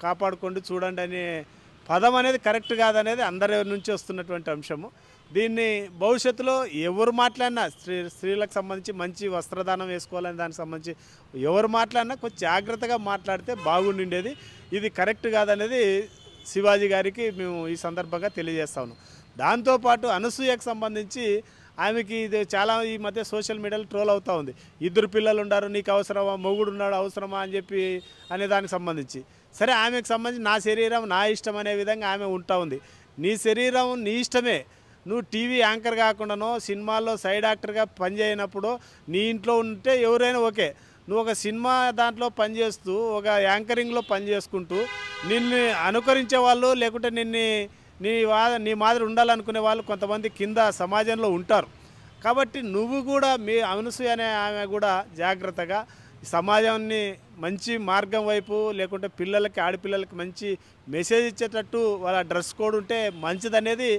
కాపాడుకోండి చూడండి అనే పదం అనేది కరెక్ట్ కాదనేది అందరి నుంచి వస్తున్నటువంటి అంశము. దీన్ని భవిష్యత్తులో ఎవరు మాట్లాడినా స్త్రీలకు సంబంధించి మంచి వస్త్రదానం వేసుకోవాలని దానికి సంబంధించి ఎవరు మాట్లాడినా కొంచెం జాగ్రత్తగా మాట్లాడితే బాగుండిండేది. ఇది కరెక్ట్ కాదనేది శివాజీ గారికి మేము ఈ సందర్భంగా తెలియజేస్తా ఉన్నాం. దాంతోపాటు అనసూయకు సంబంధించి ఆమెకి ఇది చాలా ఈ మధ్య సోషల్ మీడియాలో ట్రోల్ అవుతూ ఉంది. ఇద్దరు పిల్లలు ఉన్నారు, నీకు అవసరమా, మొగుడు ఉన్నాడు అవసరమా అని చెప్పి అనే దానికి సంబంధించి. సరే, ఆమెకు సంబంధించి నా శరీరం నా ఇష్టం అనే విధంగా ఆమె ఉంటా ఉంది. నీ శరీరం నీ ఇష్టమే. నువ్వు టీవీ యాంకర్ కాకుండానో సినిమాల్లో సైడ్ యాక్టర్గా పనిచేయనప్పుడు నీ ఇంట్లో ఉంటే ఎవరైనా ఓకే. నువ్వు ఒక సినిమా దాంట్లో పనిచేస్తూ ఒక యాంకరింగ్లో పనిచేసుకుంటూ నిన్ను అనుకరించే వాళ్ళు లేకుంటే నీ మాదిరి ఉండాలనుకునే వాళ్ళు కొంతమంది కింద సమాజంలో ఉంటారు. కాబట్టి నువ్వు కూడా మీ అనసూయ అనే ఆమె కూడా జాగ్రత్తగా సమాజాన్ని మంచి మార్గం వైపు లేకుంటే పిల్లలకి ఆడపిల్లలకి మంచి మెసేజ్ ఇచ్చేటట్టు వాళ్ళ డ్రెస్ కోడ్ ఉంటే మంచిదనేది